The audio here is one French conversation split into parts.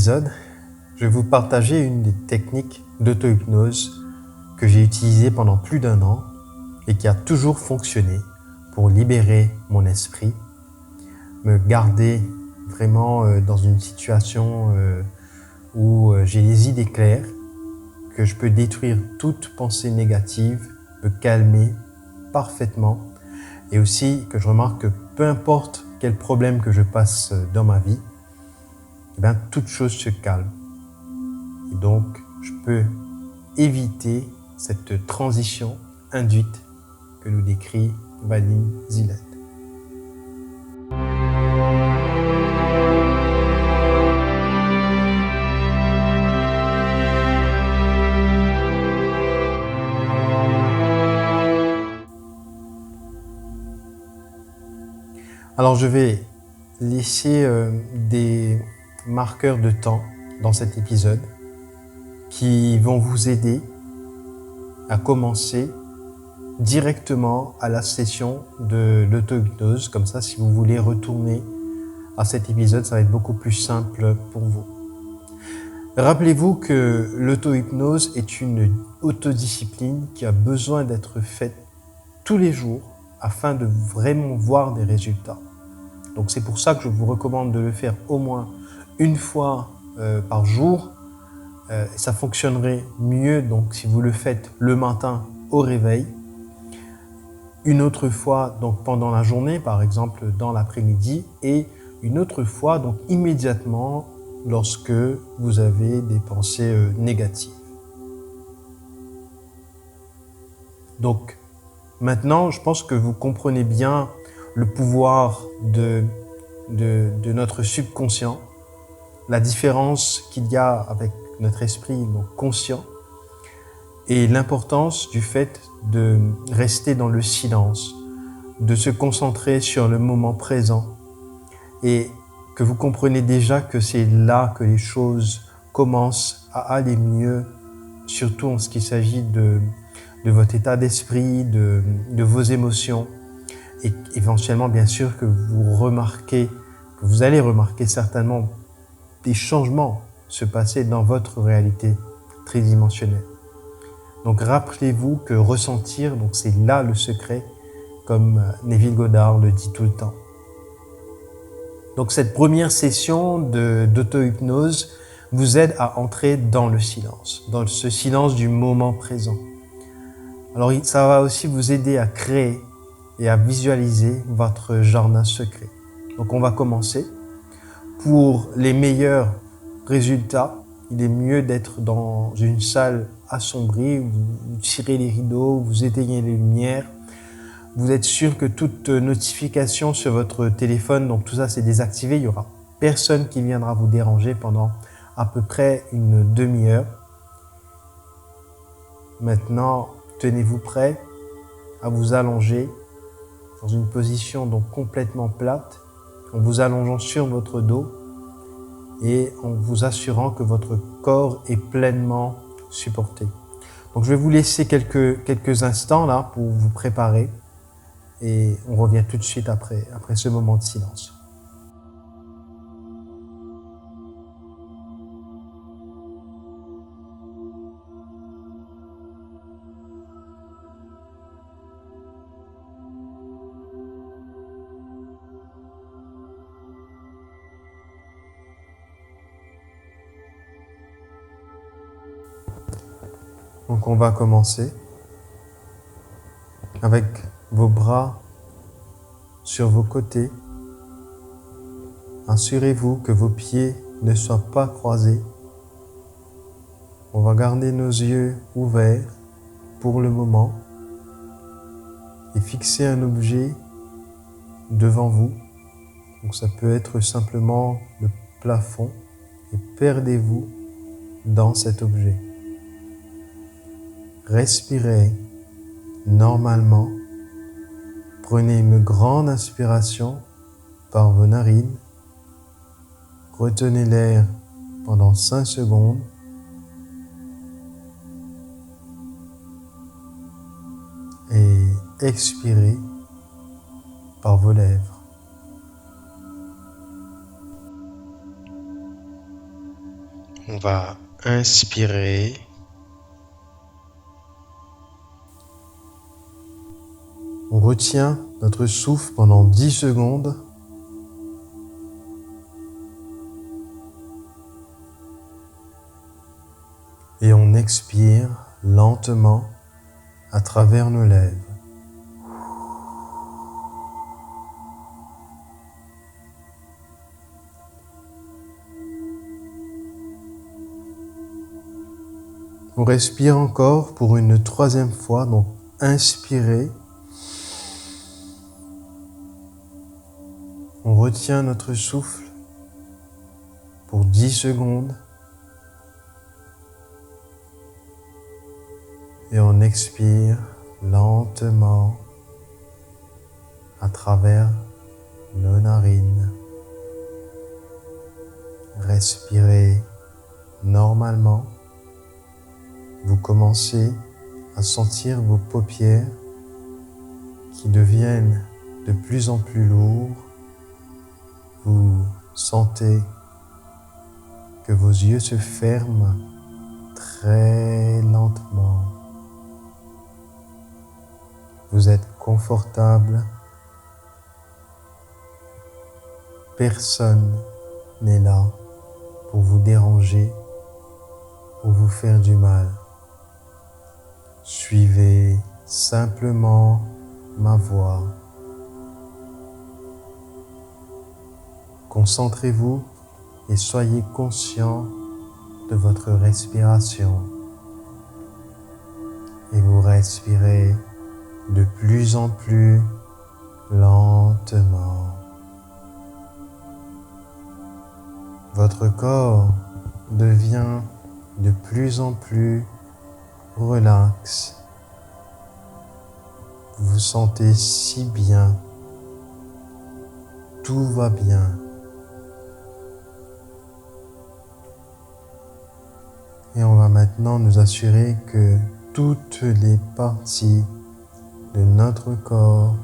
épisode, je vais vous partager une des techniques d'auto-hypnose que j'ai utilisée pendant plus d'1 an et qui a toujours fonctionné pour libérer mon esprit, me garder vraiment dans une situation où j'ai les idées claires, que je peux détruire toute pensée négative, me calmer parfaitement et aussi que je remarque que peu importe quel problème que je passe dans ma vie, eh bien, toute chose se calme. Et donc, je peux éviter cette transition induite que nous décrit Vadim Zillet. Alors, je vais laisser des marqueurs de temps dans cet épisode qui vont vous aider à commencer directement à la session de l'auto-hypnose. Comme ça, si vous voulez retourner à cet épisode, ça va être beaucoup plus simple pour vous. Rappelez-vous que l'auto-hypnose est une autodiscipline qui a besoin d'être faite tous les jours afin de vraiment voir des résultats. Donc c'est pour ça que je vous recommande de le faire au moins une fois par jour. Ça fonctionnerait mieux donc si vous le faites le matin au réveil, une autre fois donc pendant la journée, par exemple dans l'après-midi, et une autre fois donc immédiatement lorsque vous avez des pensées négatives. Donc maintenant, je pense que vous comprenez bien le pouvoir de notre subconscient, la différence qu'il y a avec notre esprit donc conscient et l'importance du fait de rester dans le silence, de se concentrer sur le moment présent et que vous comprenez déjà que c'est là que les choses commencent à aller mieux, surtout en ce qui s'agit de votre état d'esprit, de vos émotions et éventuellement bien sûr que vous allez remarquer certainement des changements se passer dans votre réalité tridimensionnelle. Donc rappelez-vous que ressentir, donc c'est là le secret, comme Neville Goddard le dit tout le temps. Donc cette première session d'auto-hypnose vous aide à entrer dans le silence, dans ce silence du moment présent. Alors ça va aussi vous aider à créer et à visualiser votre jardin secret. Donc on va commencer. Pour les meilleurs résultats, il est mieux d'être dans une salle assombrie, vous tirez les rideaux, vous éteignez les lumières, vous êtes sûr que toute notification sur votre téléphone, donc tout ça c'est désactivé, il n'y aura personne qui viendra vous déranger pendant à peu près une demi-heure. Maintenant, tenez-vous prêt à vous allonger dans une position donc complètement plate, en vous allongeant sur votre dos et en vous assurant que votre corps est pleinement supporté. Donc je vais vous laisser quelques instants là pour vous préparer et on revient tout de suite après ce moment de silence. Donc on va commencer avec vos bras sur vos côtés. Assurez-vous que vos pieds ne soient pas croisés. On va garder nos yeux ouverts pour le moment et fixer un objet devant vous. Donc ça peut être simplement le plafond et perdez-vous dans cet objet. Respirez normalement. Prenez une grande inspiration par vos narines. Retenez l'air pendant 5 secondes. Et expirez par vos lèvres. On va inspirer. On retient notre souffle pendant 10 secondes. Et on expire lentement à travers nos lèvres. On respire encore pour une 3e fois, donc inspirez. On retient notre souffle pour 10 secondes. Et on expire lentement à travers nos narines. Respirez normalement. Vous commencez à sentir vos paupières qui deviennent de plus en plus lourdes. Vous sentez que vos yeux se ferment très lentement. Vous êtes confortable. Personne n'est là pour vous déranger ou vous faire du mal. Suivez simplement ma voix. Concentrez-vous et soyez conscient de votre respiration. Et vous respirez de plus en plus lentement. Votre corps devient de plus en plus relax. Vous vous sentez si bien. Tout va bien. Et on va maintenant nous assurer que toutes les parties de notre corps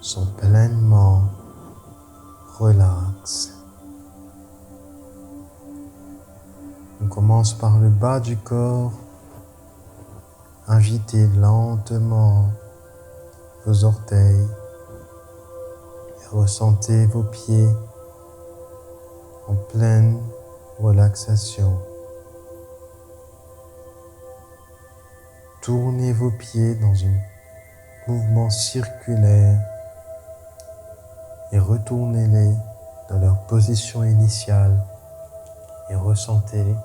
sont pleinement relaxes. On commence par le bas du corps. Invitez lentement vos orteils et ressentez vos pieds en pleine relaxation. Tournez vos pieds dans un mouvement circulaire et retournez-les dans leur position initiale et ressentez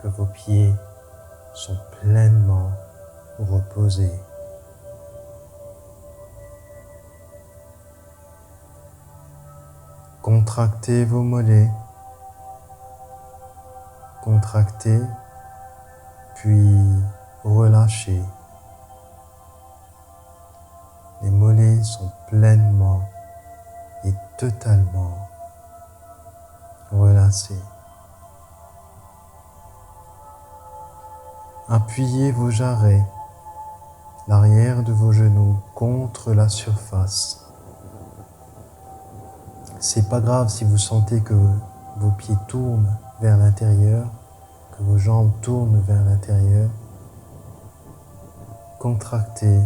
que vos pieds sont pleinement reposés. Contractez vos mollets, contractez, puis relâchez. Les mollets sont pleinement et totalement relâchés. Appuyez vos jarrets, l'arrière de vos genoux contre la surface. C'est pas grave si vous sentez que vos pieds tournent vers l'intérieur, que vos jambes tournent vers l'intérieur. Contractez,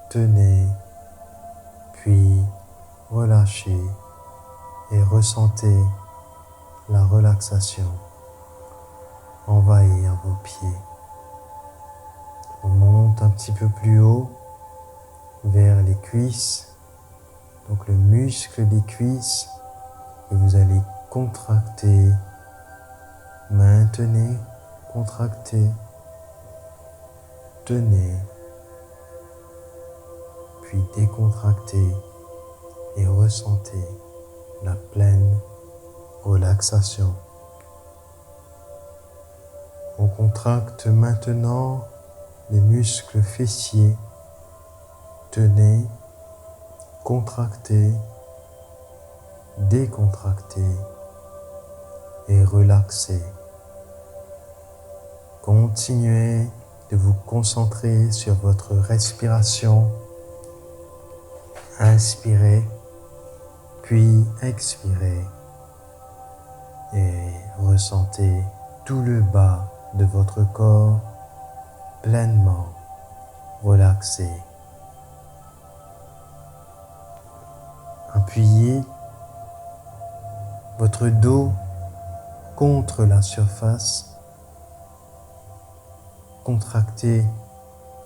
tenez, puis relâchez et ressentez la relaxation envahir vos pieds. On monte un petit peu plus haut vers les cuisses, donc le muscle des cuisses que vous allez contracter, maintenez, contractez, tenez, puis décontractez et ressentez la pleine relaxation. On contracte maintenant les muscles fessiers. Tenez, contractez, décontractez et relaxez. Continuez de vous concentrer sur votre respiration. Inspirez, puis expirez et ressentez tout le bas de votre corps pleinement relaxé. Appuyez votre dos contre la surface. Contractez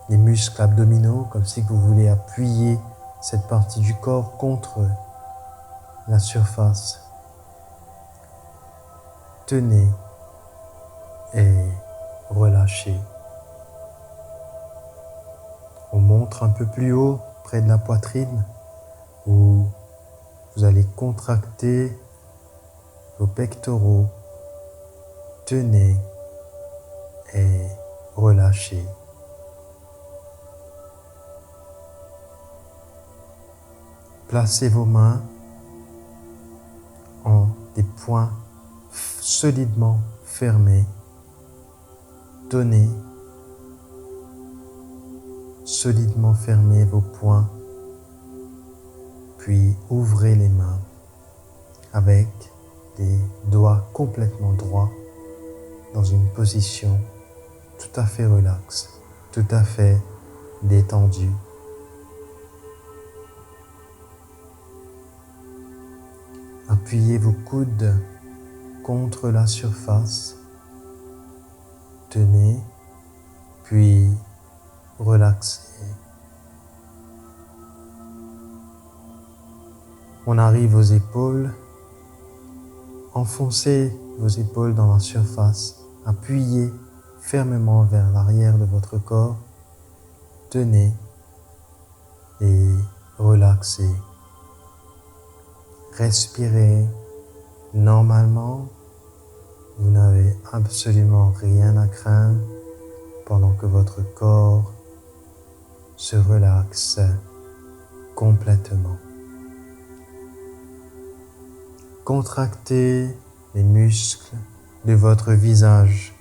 les muscles abdominaux comme si vous voulez appuyer cette partie du corps contre la surface. Tenez et relâchez. On monte un peu plus haut, près de la poitrine, où vous allez contracter vos pectoraux. Tenez et relâchez. Placez vos mains en des poings solidement fermés. Tenez solidement fermez vos poings, puis ouvrez les mains avec les doigts complètement droits dans une position tout à fait relaxe, tout à fait détendue. Appuyez vos coudes contre la surface. Tenez, puis relaxez. On arrive aux épaules. Enfoncez vos épaules dans la surface. Appuyez fermement vers l'arrière de votre corps. Tenez et relaxez. Respirez normalement. Vous n'avez absolument rien à craindre pendant que votre corps se relaxe complètement. Contractez les muscles de votre visage.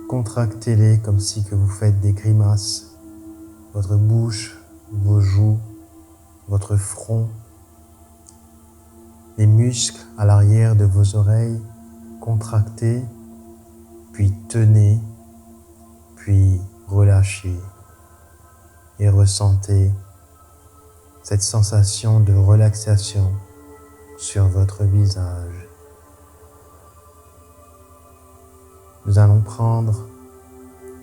Contractez-les comme si que vous faites des grimaces. Votre bouche, vos joues, votre front, les muscles à l'arrière de vos oreilles. Contractez, puis tenez, puis relâchez et ressentez cette sensation de relaxation sur votre visage. Nous allons prendre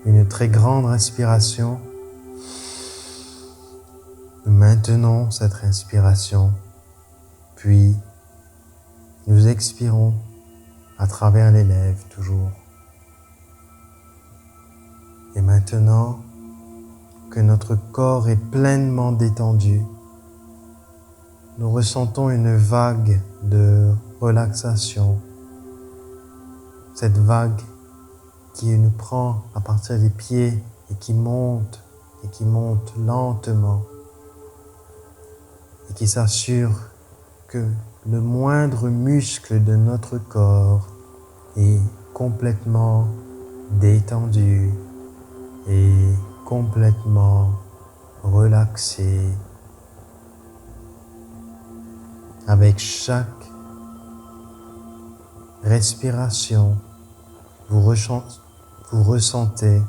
une très grande respiration. Nous maintenons cette respiration, puis nous expirons à travers les lèvres toujours. Et maintenant que notre corps est pleinement détendu, nous ressentons une vague de relaxation. Cette vague qui nous prend à partir des pieds et qui monte lentement et qui s'assure que le moindre muscle de notre corps est complètement détendu et complètement relaxé. Avec chaque respiration, vous ressentez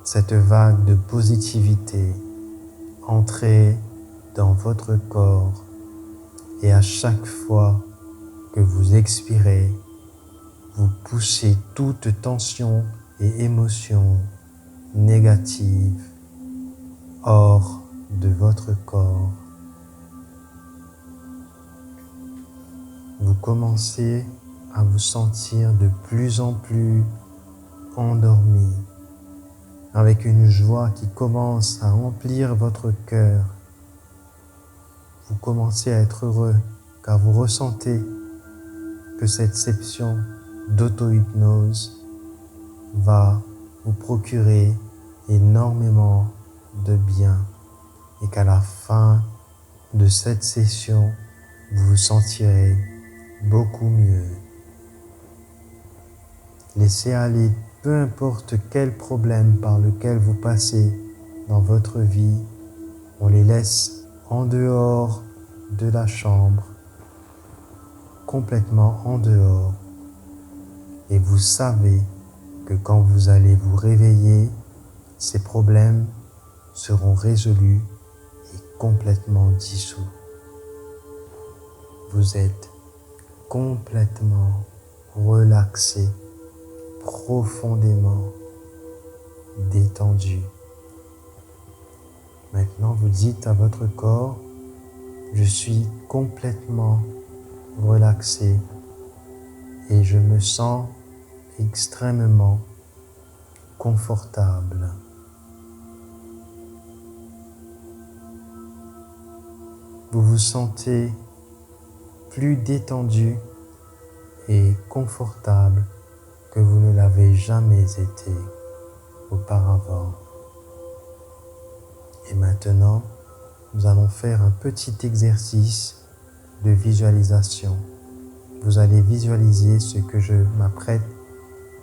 cette vague de positivité entrer dans votre corps. Et à chaque fois que vous expirez, vous poussez toute tension et émotion négative hors de votre corps. Vous commencez à vous sentir de plus en plus endormi, avec une joie qui commence à remplir votre cœur. Vous commencez à être heureux car vous ressentez que cette session d'auto-hypnose va vous procurer énormément de bien et qu'à la fin de cette session, vous vous sentirez beaucoup mieux. Laissez aller peu importe quel problème par lequel vous passez dans votre vie, on les laisse en dehors de la chambre, complètement en dehors, Et vous savez que quand vous allez vous réveiller, ces problèmes seront résolus et complètement dissous. Vous êtes complètement relaxé, profondément détendu. Maintenant, vous dites à votre corps, je suis complètement relaxé et je me sens extrêmement confortable. Vous vous sentez plus détendu et confortable que vous ne l'avez jamais été auparavant. Et maintenant, nous allons faire un petit exercice de visualisation. Vous allez visualiser ce que je m'apprête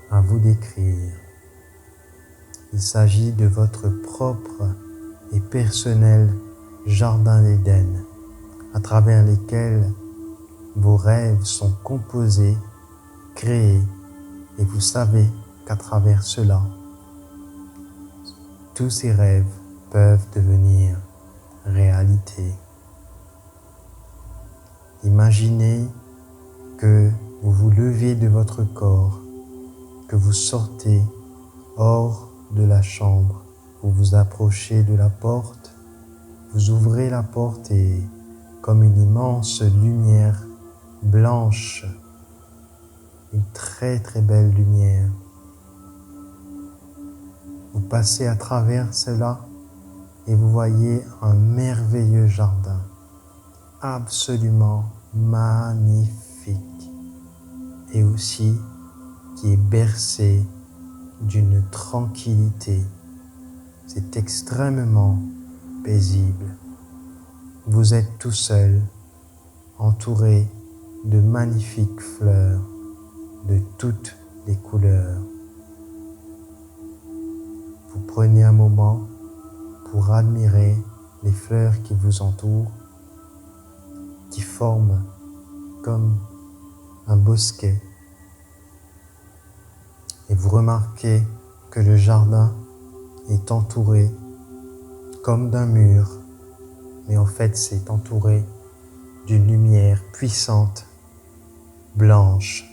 à vous décrire. Il s'agit de votre propre et personnel jardin d'Éden, à travers lesquels vos rêves sont composés, créés, et vous savez qu'à travers cela, tous ces rêves peuvent devenir réalité. Imaginez que vous vous levez de votre corps, que vous sortez hors de la chambre, vous vous approchez de la porte, vous ouvrez la porte et comme une immense lumière blanche, une très très belle lumière, vous passez à travers cela et vous voyez un merveilleux jardin, absolument magnifique et aussi qui est bercé d'une tranquillité. C'est extrêmement paisible. Vous êtes tout seul, entouré de magnifiques fleurs de toutes les couleurs. Vous prenez un moment pour admirer les fleurs qui vous entourent, qui forment comme un bosquet. Et vous remarquez que le jardin est entouré comme d'un mur, mais en fait c'est entouré d'une lumière puissante, blanche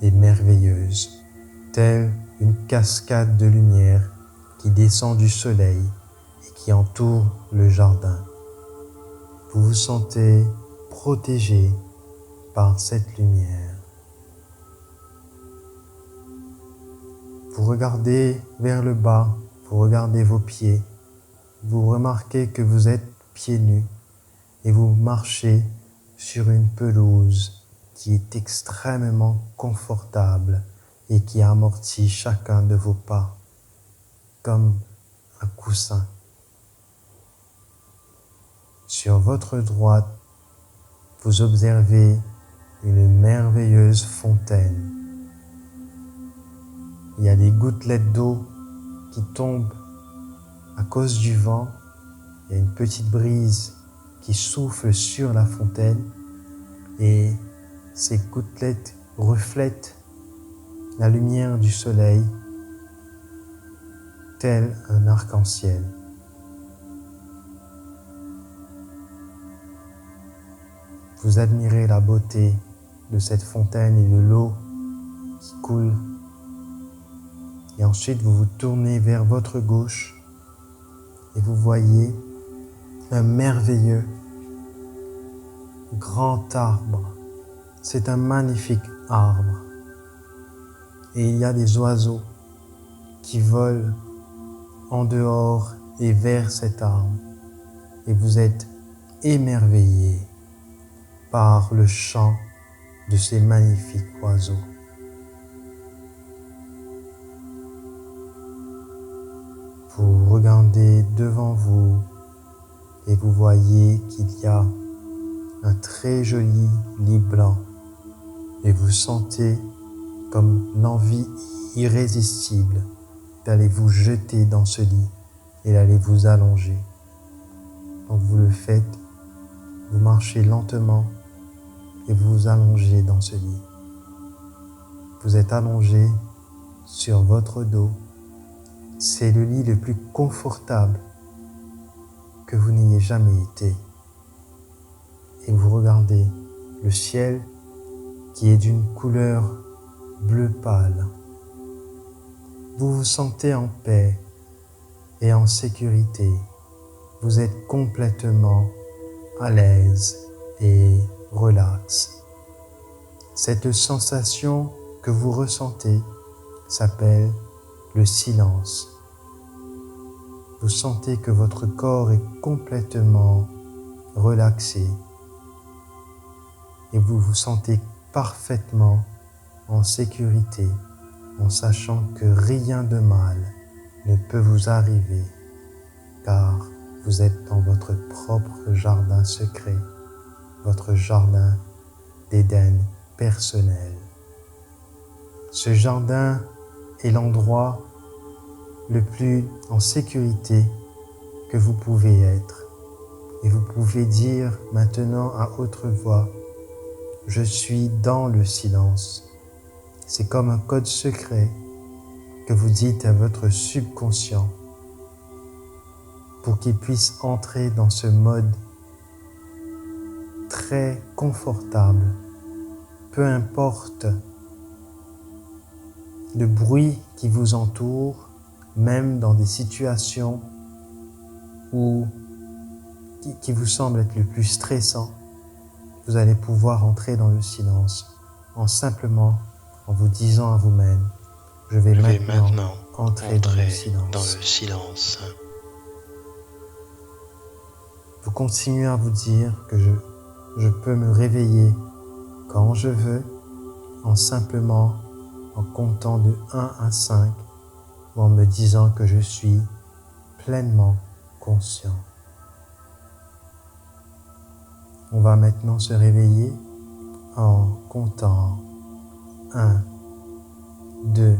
et merveilleuse, telle une cascade de lumière qui descend du soleil et qui entoure le jardin. Vous vous sentez protégé par cette lumière. Vous regardez vers le bas, vous regardez vos pieds, vous remarquez que vous êtes pieds nus et vous marchez sur une pelouse qui est extrêmement confortable et qui amortit chacun de vos pas comme un coussin. Sur votre droite, vous observez une merveilleuse fontaine. Il y a des gouttelettes d'eau qui tombent à cause du vent. Il y a une petite brise qui souffle sur la fontaine et ces gouttelettes reflètent la lumière du soleil tel un arc-en-ciel. Vous admirez la beauté de cette fontaine et de l'eau qui coule. Et ensuite, vous vous tournez vers votre gauche et vous voyez un merveilleux grand arbre. C'est un magnifique arbre. Et il y a des oiseaux qui volent en dehors et vers cet arbre. Et vous êtes émerveillés par le chant de ces magnifiques oiseaux. Vous regardez devant vous et vous voyez qu'il y a un très joli lit blanc et vous sentez comme l'envie irrésistible d'aller vous jeter dans ce lit et d'aller vous allonger. Donc vous le faites, vous marchez lentement et vous vous allongez dans ce lit. Vous êtes allongé sur votre dos. C'est le lit le plus confortable que vous n'ayez jamais été. Et vous regardez le ciel qui est d'une couleur bleu pâle. Vous vous sentez en paix et en sécurité. Vous êtes complètement à l'aise et relax. Cette sensation que vous ressentez s'appelle le silence. Vous sentez que votre corps est complètement relaxé et vous vous sentez parfaitement en sécurité en sachant que rien de mal ne peut vous arriver car vous êtes dans votre propre jardin secret, votre jardin d'Éden personnel. Ce jardin est l'endroit le plus en sécurité que vous pouvez être. Et vous pouvez dire maintenant à haute voix, je suis dans le silence. C'est comme un code secret que vous dites à votre subconscient pour qu'il puisse entrer dans ce mode très confortable, peu importe le bruit qui vous entoure, même dans des situations qui vous semblent être le plus stressant, vous allez pouvoir entrer dans le silence en vous disant à vous-même, je vais maintenant entrer dans le silence. Vous continuez à vous dire que je peux me réveiller quand je veux, en comptant de 1 à 5, ou en me disant que je suis pleinement conscient. On va maintenant se réveiller en comptant 1, 2,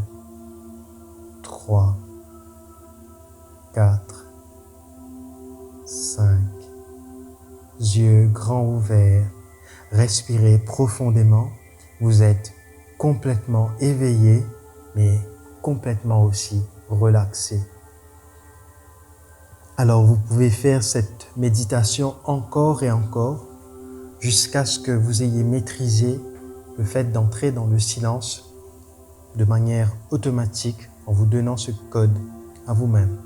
3, 4, 5. Yeux grands ouverts, respirez profondément. Vous êtes complètement éveillé, mais complètement aussi relaxé. Alors vous pouvez faire cette méditation encore et encore jusqu'à ce que vous ayez maîtrisé le fait d'entrer dans le silence de manière automatique en vous donnant ce code à vous-même.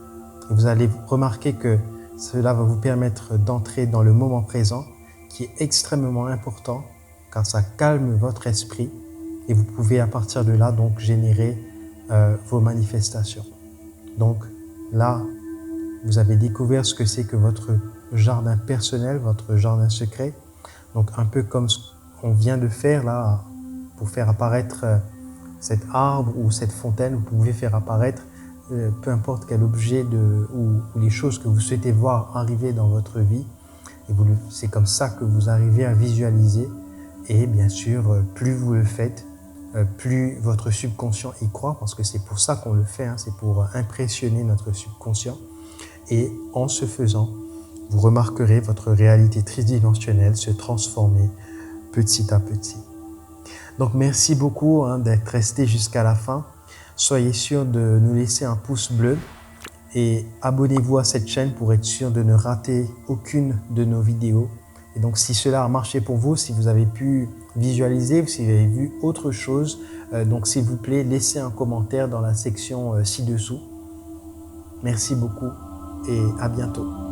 Et vous allez remarquer que cela va vous permettre d'entrer dans le moment présent qui est extrêmement important car ça calme votre esprit et vous pouvez à partir de là donc générer vos manifestations. Donc là, vous avez découvert ce que c'est que votre jardin personnel, votre jardin secret. Donc un peu comme ce qu'on vient de faire là, pour faire apparaître cet arbre ou cette fontaine, vous pouvez faire apparaître peu importe quel objet ou les choses que vous souhaitez voir arriver dans votre vie. Et c'est comme ça que vous arrivez à visualiser. Et bien sûr, plus vous le faites, plus votre subconscient y croit, parce que c'est pour ça qu'on le fait, hein, c'est pour impressionner notre subconscient. Et en ce faisant, vous remarquerez votre réalité tridimensionnelle se transformer petit à petit. Donc merci beaucoup d'être resté jusqu'à la fin. Soyez sûr de nous laisser un pouce bleu et abonnez-vous à cette chaîne pour être sûr de ne rater aucune de nos vidéos. Et donc si cela a marché pour vous, si vous avez pu visualiser ou si vous avez vu autre chose, donc s'il vous plaît, laissez un commentaire dans la section ci-dessous. Merci beaucoup et à bientôt.